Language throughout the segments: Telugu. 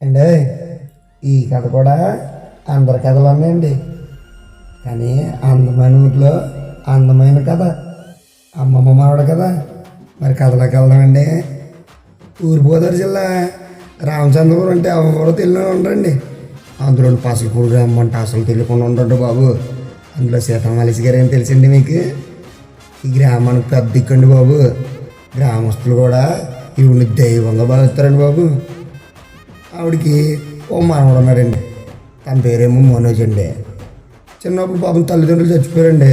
అండి ఈ కథ కూడా అందరి కథలు ఉన్నాయండి, కానీ అందమైన ఊరిలో అందమైన కథ అమ్మమ్మ మావిడ కదా. మరి కథలోకి వెళ్దామండి. తూర్పుగోదావరి జిల్లా రామచంద్రపురం అంటే ఎవరు తెలియని ఉండరండి. అందులో పసలపూడి రమ్మంటే అసలు తెలియకుండా ఉండడు బాబు. అందులో సీతామలసి గారు ఏం తెలిసిండి మీకు? ఈ గ్రామానికి పెద్ద దిక్కండి బాబు. గ్రామస్తులు కూడా ఈవిని దైవంగా భావిస్తారండి బాబు. ఆవిడకి ఓ మనవడు ఉన్నాడండి, తన పేరేమో మనోజ్ అండి. చిన్నప్పుడు పాపం తల్లిదండ్రులు చచ్చిపోయారండి.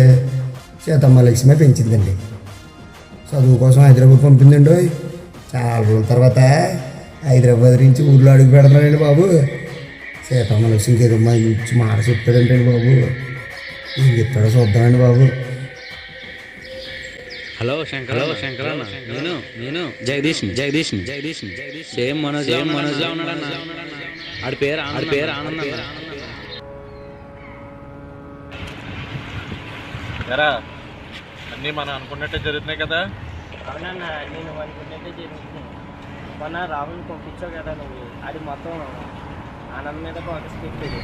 సీతమ్మ లక్ష్మి పెంచిందండి. చదువు కోసం హైదరాబాద్ పంపిందండి. చాలా రోజుల తర్వాత హైదరాబాద్ నుంచి ఊళ్ళో అడుగు పెడుతున్నాడండి బాబు. సీతమ్మ లక్ష్మికి ఏదో మంచి మాట చెప్తాడంటండి బాబు. ఏం చెప్తాడో చూద్దామండి బాబు. హలో శంకర్ అన్న, నేను జగదీష్ సేమ్ మనోజ్ లా ఉన్నాడన్న. ఆడి పేరు ఆనంద్. ఎరా అన్నీ మనం అనుకున్నట్టే జరుగుతున్నాయి కదా. అవునన్నా, నేను అనుకున్నట్టే జరుగుతున్నాయి. మొన్న రాహుల్ని పంపించావు కదా నువ్వు, అది మొత్తం ఆనంద్ మీద ఫోకస్ పెట్టేది.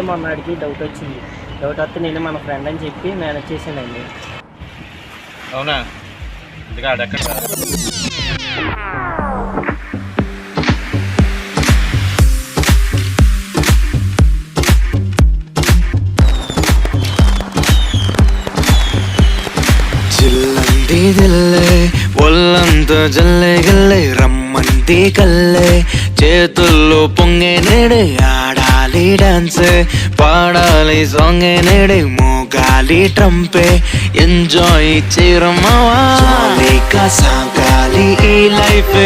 మొన్న అడిగి డౌట్ వచ్చింది. డౌట్ వస్తే నేను మన ఫ్రెండ్ అని చెప్పి మేనేజ్ చేశానండి. అవునా? అందుకే ఆడెక్కడ జిల్లంది దిల్లే ఒళ్ళంతా జల్లే గల్లే రమ్మంది కల్లే చేతుల్లో పొంగే నేడే ఆడాలి డాన్సే పాడాలి సాంగే నేడే మోగాలి ట్రంపే ఎంజాయ్ చేయరమ్మా సాగాలి ఈ లైఫ్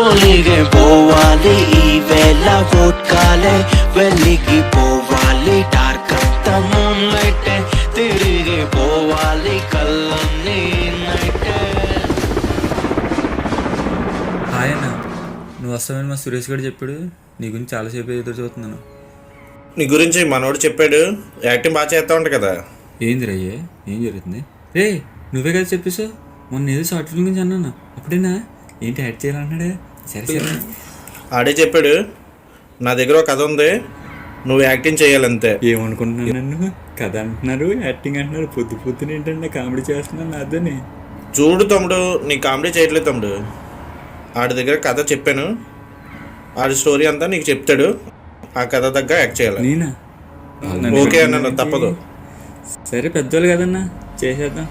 ఓలిగే పోవాలి ఈ వేళ ఓట్కాలే వెలిగి పోవాలి డార్క్ అంతా మూన్ లైట్ తిరిగి పోవాలి కళ్ళన్నీ నైట్. ఆయన నువ్వు వస్తావని మా సురేష్ గారు చెప్పాడు. నీ గురించి చాలాసేపు ఎదురు చూస్తున్నాను. నీ గురించి మనోడు చెప్పాడు, యాక్టింగ్ బాగా చేస్తా ఉంటా కదా. ఏంది రయ్యే, ఏం జరుగుతుంది? రే నువ్వే కదా చెప్పేసావు మొన్న ఏదో షార్ట్ ఫిల్మ్ గురించి అన్నాను. అప్పుడేనా ఏంటి యాక్ట్ చేయాలన్నాడే? సరే ఆడే చెప్పాడు, నా దగ్గర ఒక కథ ఉంది, నువ్వు యాక్టింగ్ చేయాలంతే. ఏమనుకుంటున్నాను? నన్ను కథ అంటున్నారు, యాక్టింగ్ అంటున్నారు. పొద్దున ఏంటంటే కామెడీ చేస్తున్నాను అదని. చూడు తమ్ముడు, నీ కామెడీ చేయట్లేదు తమ్ముడు. ఆడి దగ్గర కథ చెప్పాను, ఆడి స్టోరీ అంతా నీకు చెప్తాడు. ఆ కథ దగ్గర యాక్ట్ చేయాలి. నేనా? ఓకే అన్న, తప్పదు. సరే పెద్దోళ్ళు కదన్నా, చేసేద్దాం.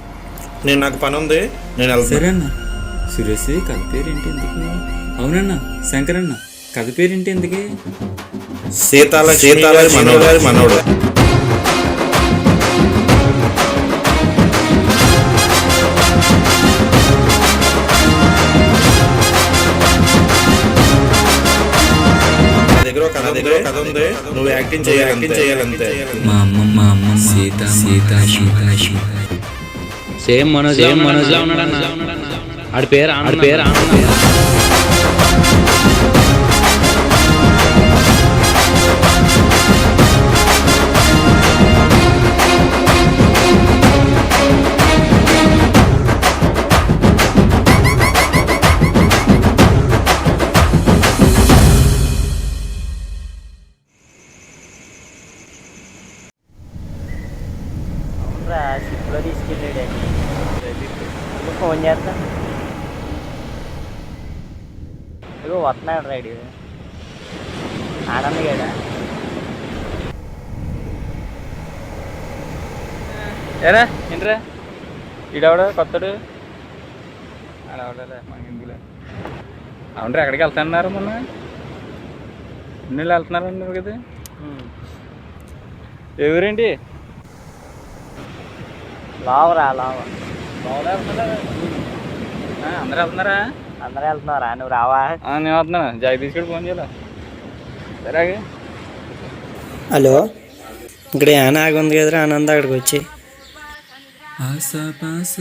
నాకు పని ఉంది, నేను వెళ్తాను. సరే అన్న. సురేష్ కథ పేరు ఏంటి ఎందుకు? అవునన్నా. శంకర్ అన్న కథ పేరు ఏంటి ఎందుకే? సీతాల మనోడు. నా దగ్గర కథ ఉంది, నువ్వు యాక్టింగ్ చేయాలంతే. మా అమ్మ సీత సేమ్ మనోజ్ లా ఉన్నాడన్న. ఆడి పేరు ఆనంద్. అవునరా, షిప్లో తీసుకెళ్ళాడండి. ఫోన్ చేస్తా. ఇగో వస్తున్నాడు రైడ్ ఆనంద్ గడా. ఏరా ఏంట్రా ఈడవడా కొత్తడు ఆడవడలే మనకి ఎందుకులే. అవునరా, ఎక్కడికి వెళ్తున్నారు? మొన్న ఎన్ని వెళ్తున్నారు అన్నారు కదా. ఎవరేంటి లావరా అందరూ వెళ్తున్నారా? అందరూ వెళ్తున్నారా? నువ్వు రావా? నేను వస్తున్నాను. జగదీష్ కూడా ఫోన్ చేయాలి. సరే హలో, ఇక్కడ ఏమైనా ఆగి ఉంది కదరా ఆనంద్, అక్కడికి వచ్చి ఆశపాస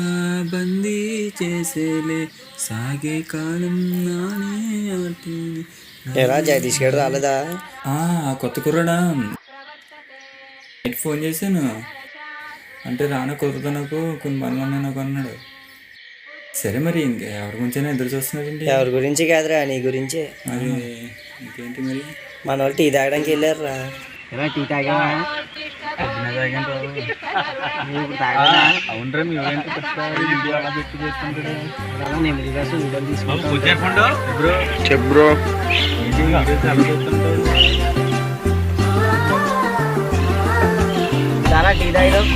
బందీ చేసేలే సాగే కాలం నానే ఆటిని ఏరా జగదీష్ గారు రాలేదా? ఆ కొత్త కుర్రాడా, నైట్ ఫోన్ చేశాను. అంటే రానా కుదరదు, నాకు కొన్ని పనులు ఉన్నాయి నాకు అన్నాడు. సరే మరి ఇంకా ఎవరి గురించైనా ఎదురు చూస్తున్నాడండి. ఎవరి గురించి కాదురా, నీ గురించే. మరి ఇంకేంటి మరి? మన వాళ్ళు టీ తాగడానికి వెళ్ళారురా. టీ తాగా? అవునరా మీ అలా పెట్టి చేసుకుంటాడు. చాలా టీ తాగడం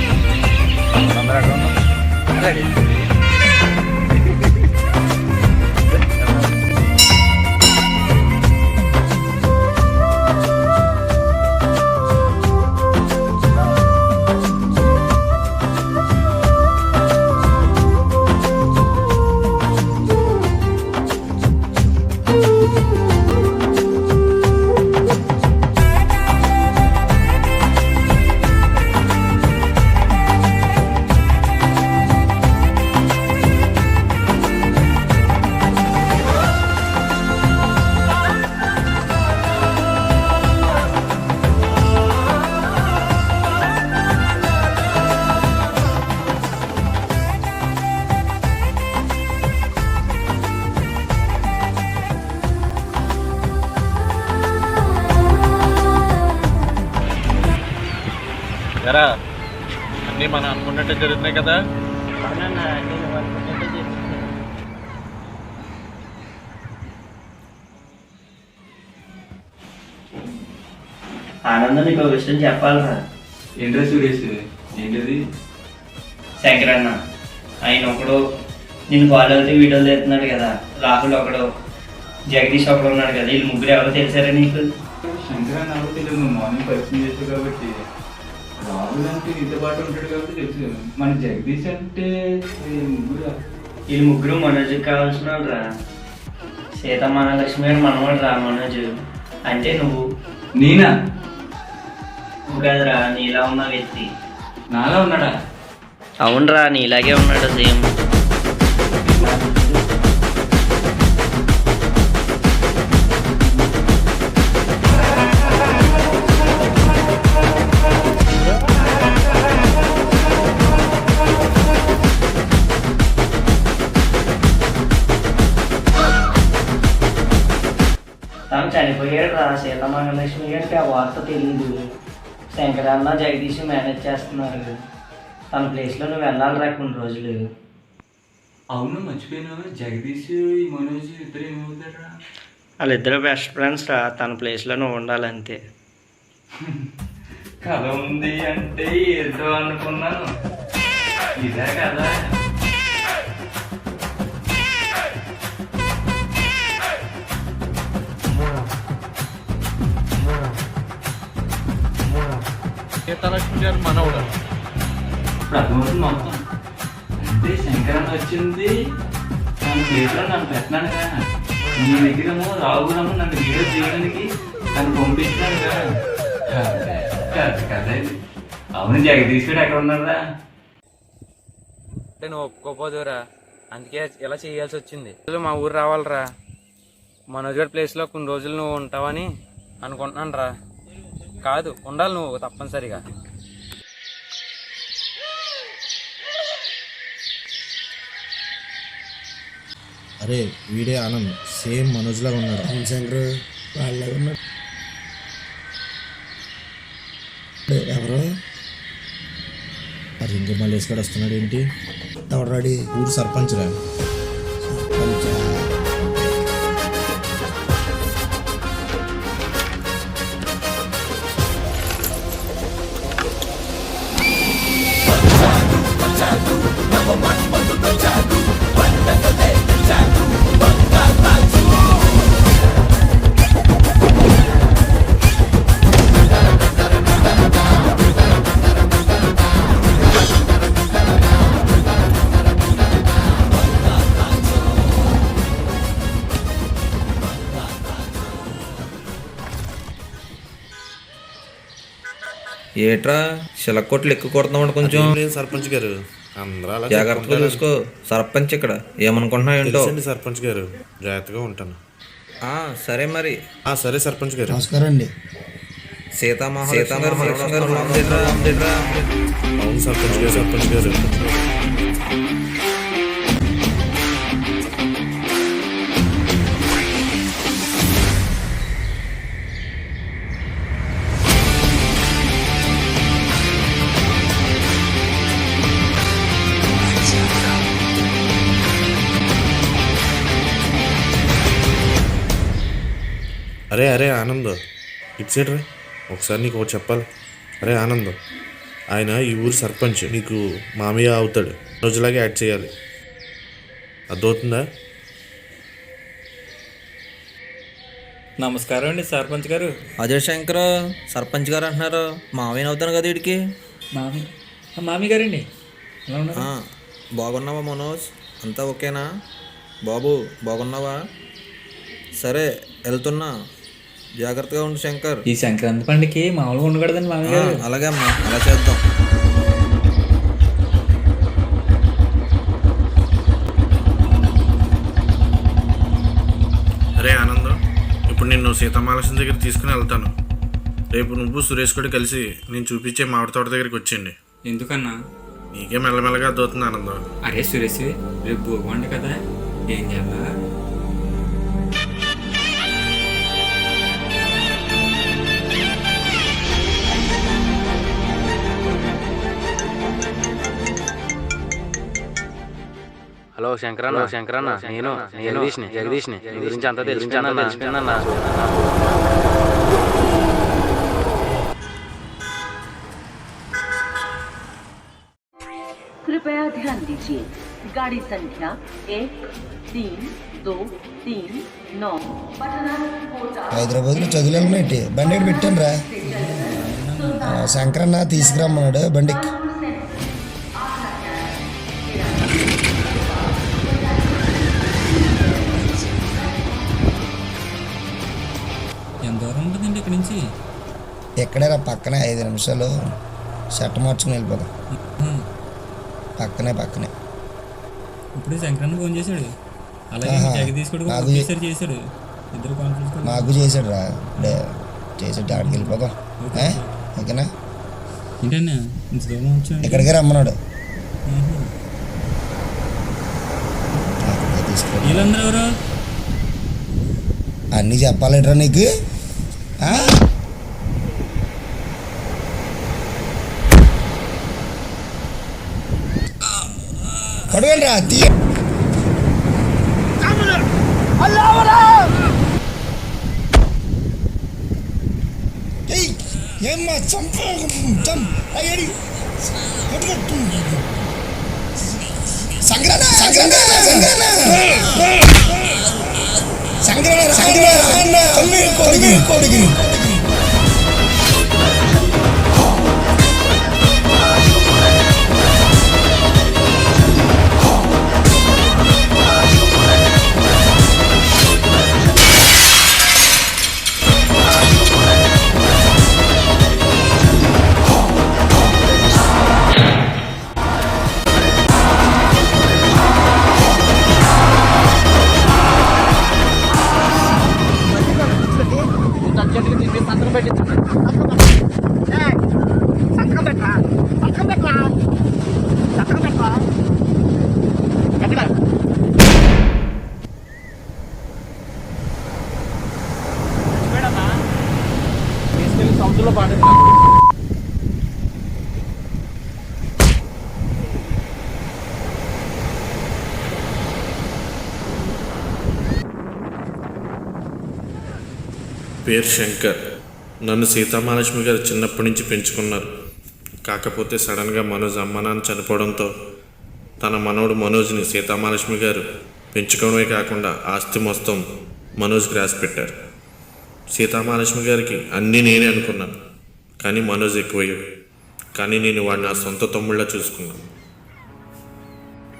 ఎరా అన్నీ మనం అనుకున్నట్టే జరుగుతున్నాయి కదా. అవునన్నా, నేను అనుకున్నట్టే చేస్తున్నాను. ఆనందం నీకు ఒక విషయం చెప్పాలరా. ఏంట్రా సురేష్, ఏంటది? శంకరన్న ఆయన ఒకడు నిన్ను ఫాలో అవుతూ వీడియోలు తెస్తున్నాడు కదా. రాహుల్ ఒకడు, జగదీష్ ఒకడు ఉన్నాడు కదా. వీళ్ళు ముగ్గురు ఎవరో తెలిసారా నీకు? శంకర్ నాకు తెలియదు, నువ్వు మార్నింగ్ పరిచయం చేసావు కాబట్టి. రాహుల్ అంటే నీతో పాటు ఉంటాడు కాబట్టి తెలుసు. మన జగదీష్ అంటే ముగ్గురు. వీళ్ళు ముగ్గురు మనోజ్కి కావాల్సిన వాళ్ళు రా. సీతమ్మానలక్ష్మి గారు మనవాడు రా మనోజ్. అంటే నువ్వు నేనా? నువ్వు కదరా, నీలా ఉన్న వ్యక్తి. నాలా ఉన్నాడా? అవునరా, నీలాగే ఉన్నాడు సేమ్. తను చనిపోయాడు రా. సీతమ్మానలక్ష్మి గారికి ఆ వార్త తెలియదు. శంకరన్న జగదీష్ మేనేజ్ చేస్తున్నారు. తన ప్లేస్లో నువ్వు వెళ్ళాలిరా కొన్ని రోజులు. అవును, మర్చిపోయినా. జగదీష్ ఈ మనోజ్ ఇద్దరు ఏమవుతారా? వాళ్ళిద్దరు బెస్ట్ ఫ్రెండ్స్ రా. తన ప్లేస్లో నువ్వు ఉండాలంతే. కథ ఉంది అంటే ఏదో అనుకున్నాను, ఇదే కదా. సీతాలక్ష్మి గారు మనవడు. ఇప్పుడు అర్థమవుతుంది మొత్తం. అంటే శంకరన్ వచ్చింది నన్ను ప్లేస్లో నన్ను పెట్టినాను కదా. నీ దగ్గరేమో రావుగుణము నన్ను వీడియో చేయడానికి నన్ను పంపించినాను కదా. కదా ఇది. అవును, జగదీష్ కూడా ఎక్కడ ఉన్నారా? అంటే నువ్వు ఒప్పుకోపోదురా, అందుకే ఇలా చేయాల్సి వచ్చింది. మా ఊరు రావాలిరా. మనోజ్ గారి ప్లేస్లో కొన్ని రోజులు నువ్వు ఉంటావని అనుకుంటున్నాను రా. కాదు, ఉండాలి నువ్వు తప్పనిసరిగా. అరే వీడే ఆనంద్, సేమ్ మనోజ్ లాగా ఉన్నాడు. అవును శంకర్, వాళ్ళలాగా ఉన్నాడు. ఎవరు? ఆ రింగు మల్లేష్ గడు వస్తున్నాడు ఏంటి? ఎవరు రెడీ? ఊరు సర్పంచ్ రా. కొంచెం ఏట్రా శిలకొట్లు ఎక్కువ కొడుతున్నావు కొంచెం. సర్పంచ్ గారు అందరూ అలా జాగ్రత్తగా చూసుకో. సర్పంచ్ ఇక్కడ ఏమనుకుంటున్నావు ఏంటో. సర్పంచ్ గారు జాగ్రత్తగా ఉంటాను. సరే మరి. సరే సర్పంచ్ గారు. నమస్కారం అండి. సీతామహాలక్ష్మి గారు అవును సర్పంచ్ గారు. అరే ఆనంద్, ఇటు సైడ్ రా. ఒకసారి నీకు ఒకటి చెప్పాలి. అరే ఆనంద్, ఆయన ఈ ఊరు సర్పంచ్, నీకు మామయ్య అవుతాడు. రోజులాగే యాడ్ చేయాలి, అర్థమవుతుందా? నమస్కారం అండి సర్పంచ్ గారు. అజయ్ శంకర్ సర్పంచ్ గారు అంటున్నారు. మామయ్య అవుతాను కదా వీడికి. మామి గారండి, ఎలా ఉన్నారు? బాగున్నావా మనోజ్? అంతా ఓకేనా? బాబు బాగున్నావా? సరే వెళ్తున్నా, జాగ్రత్తగా ఉండు శంకర్. ఈ సంక్రాంతి పండుగకి మామూలుగా ఉండకూడదండి మామి గారు. అలాగే అమ్మా, అలా చేద్దాం. అరే ఆనందం, ఇప్పుడు నిన్ను సీతామహాలక్ష్మి దగ్గర తీసుకుని వెళ్తాను. రేపు నువ్వు సురేష్ కూడా కలిసి నేను చూపించే మామిడి తోట దగ్గరికి వచ్చేయండి. ఎందుకన్నా? నీకే మెల్లమెల్లగా అర్థవుతుంది ఆనందం. అరే సురేష్, రేపు భోగమండి కదా, ఏం చేయాలా? హలో శంకరన్న, నేను జగదీష్ని నీ గురించి అంతా తెలిసిపోయిందన్నా. कृपया ध्यान दीजिए, गाड़ी संख्या 132339 पटना कोटा హైదరాబాద్లో చదువులేమేంటి బండి ఎక్కడ పెట్టాను రా. శంకరన్న తీసుకురమ్మన్నాడు బండికి. ఎంత దూరం ఉంటుందండి ఇక్కడి నుంచి? ఎక్కడేరా పక్కనే 5 నిమిషాలు షర్ట్ మార్చుకుని వెళ్ళిపోదాం. పక్కనే ఇప్పుడు సంక్రాంతి ఫోన్ చేశాడు, అలాగే జగదీష్ కూడా చేశాడు. ఇద్దరు కాన్ఫరెన్స్ నాకు చేశాడు రా, ఇప్పుడే చేసాడు. ఆడికి వెళ్ళిపోదాం ఓకేనా. ఏంటన్నా ఇంత దూరం వచ్చాడు? ఇక్కడికే రమ్మన్నాడు. వీళ్ళందరూ ఎవరు? అన్నీ చెప్పాలేట్రా నీకు? పడవండి రా, తీయ. ఏమ్మా కొడుకు పేరు శంకర్. నన్ను సీతామహాలక్ష్మి గారు చిన్నప్పటి నుంచి పెంచుకున్నారు. కాకపోతే సడన్గా మనోజ్ అమ్మ నాన్న చనిపోవడంతో తన మనవడు మనోజ్ని సీతామహాలక్ష్మి గారు పెంచుకోవడమే కాకుండా ఆస్తి మొత్తం మనోజ్కి రాసి పెట్టారు. సీతామహాలక్ష్మి గారికి అన్నీ నేనే అనుకున్నాను, కానీ మనోజ్ ఎక్కువయ్యాడు. కానీ నేను వాడిని నా సొంత తమ్ముళ్ళ చూసుకున్నాను.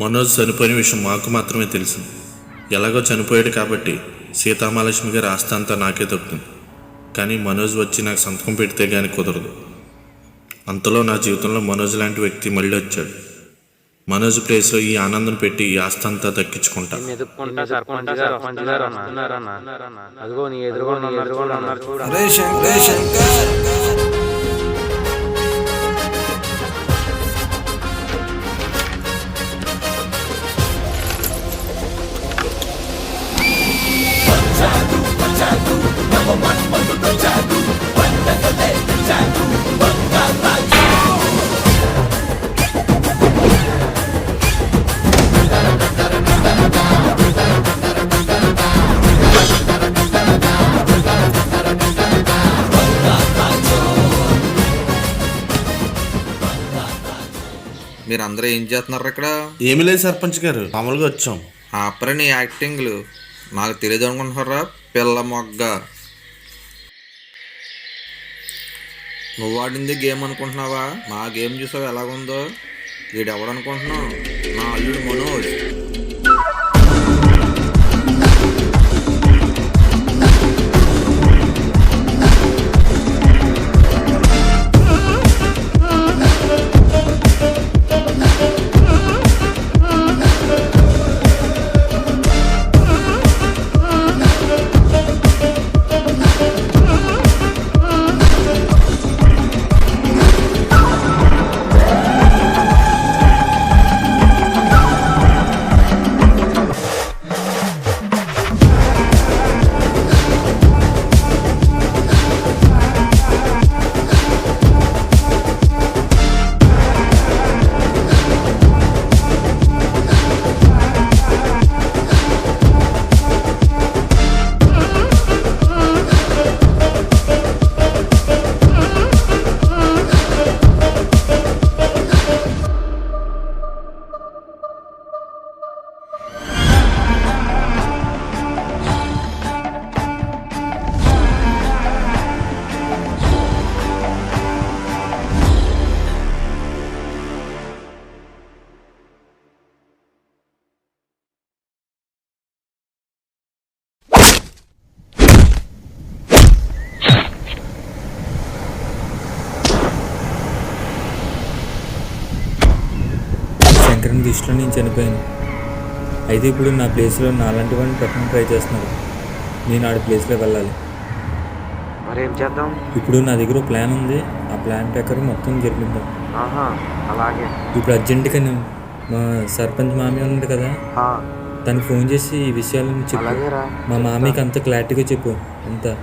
మనోజ్ చనిపోయిన విషయం మాకు మాత్రమే తెలుసు. ఎలాగో చనిపోయాడు కాబట్టి సీతామహాలక్ష్మి గారి ఆస్తి అంతా నాకే దొరుకుతుంది. కానీ మనోజ్ వచ్చి నాకు సంతకం పెడితే కానీ కుదరదు. అంతలో నా జీవితంలో మనోజ్ లాంటి వ్యక్తి మళ్ళీ వచ్చాడు. మనోజ్ ప్లేస్లో ఈ ఆనందం పెట్టి ఈ ఆస్తి అంతా దక్కించుకుంటా. ఎదుర్కొంటా సర్పంచ్ గారు వస్తున్నారన్న. అదిగో నీ ఎదురుగా ఉన్నారు చూడు. రే శంకర్ మీరందరూ ఏం చేస్తున్నారు ఇక్కడ? ఏమీ లేదు సర్పంచ్ గారు, మామూలుగా వచ్చాం. ఆపరే నీ యాక్టింగ్లు, నాకు తెలియదు అనుకుంటున్నారా పిల్ల మొగ్గ. నువ్వు ఆడింది గేమ్ అనుకుంటున్నావా? మా గేమ్ చూసావు ఎలాగుందో. వీడెవడనుకుంటున్నావు? నా అల్లుడు మనోజ్. శంకరన్ దృష్టిలో నేను చనిపోయాను. అయితే ఇప్పుడు నా ప్లేస్లో నాలాంటి వాడిని పెట్టడం ట్రై చేస్తున్నారు. నేను ఆడి ప్లేస్లో వెళ్ళాలి. మరేం చేద్దాం? ఇప్పుడు నా దగ్గర ఒక ప్లాన్ ఉంది. ఆ ప్లాన్ ప్రకారం మొత్తం జరిపిద్దాం. అలాగే. ఇప్పుడు అర్జెంటుగా మా సర్పంచ్ మామయ్య ఉన్నాడు కదా, తనకు ఫోన్ చేసి ఈ విషయాలను చెప్పు. మా మామయ్యకి అంత క్లారిటీగా చెప్పు. అంతా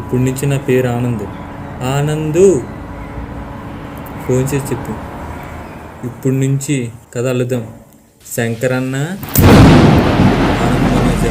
ఇప్పుడు నుంచి నా పేరు ఆనందు. ఫోన్ చేసి చెప్పు. ఇప్పుడు నుంచి కథ అల్లుదాం. శంకరన్న ఆనంద్ మనోజ్.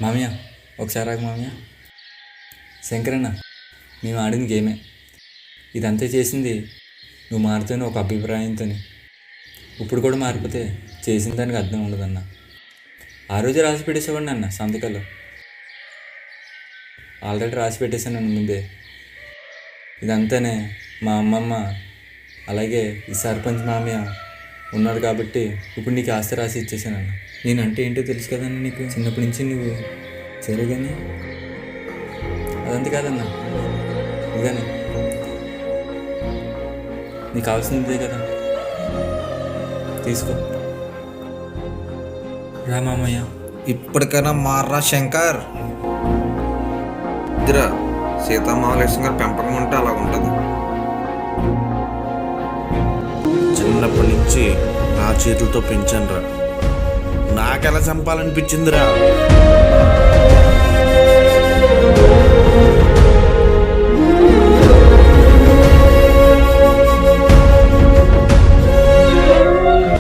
మామయ్య ఒకసారి ఆగు మామయ్య. శంకరన్న, మేము ఆడిన గేమే. ఇదంతా చేసింది నువ్వు మారుతూనే ఒక అభిప్రాయంతో. ఇప్పుడు కూడా మారిపోతే చేసిన దానికి అర్థం ఉండదన్న. ఆ రోజే రాసి పెట్టేసేవాడిని అన్న సంతకాలు. ఆల్రెడీ రాసి పెట్టేశాను ముందే. ఇదంతానే మా అమ్మమ్మ అలాగే ఈ సర్పంచ్ మామయ్య ఉన్నాడు కాబట్టి ఇప్పుడు నీకు ఆస్తి రాసి ఇచ్చేసానన్న. నేనంటే ఏంటో తెలుసు కదన్న నీకు చిన్నప్పటి నుంచి. నువ్వు సరే కానీ అదంతా కాదన్న. ఇదిగానే నీకు కావాల్సిందే కదా, తీసుకో. రా మామయ్య. ఇప్పటికైనా మార్రా శంకర్. ఇద్దరా సీతామహాలక్ష్మి గారి పెంపకం ఉంటే అలా ఉంటుంది. చిన్నప్పటి నుంచి నా చేతులతో పెంచాను రా. నాకెలా చంపాలనిపించిందిరా.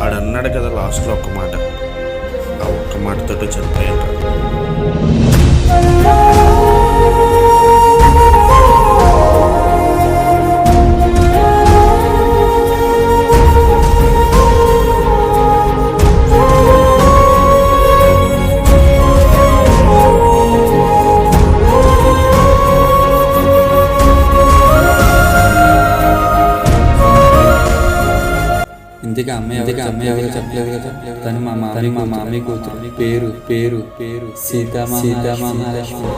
ఆడన్నాడు కదా లాస్ట్లో ఒక్క మాట, ఆ ఒక్క మాటతో చనిపోయాను. ఇంతకీ అమ్మాయి ఎవరో చెప్పలేదు కదా. తను మా మామయ్య కూతురు. పేరు సీతామహాలక్ష్మి.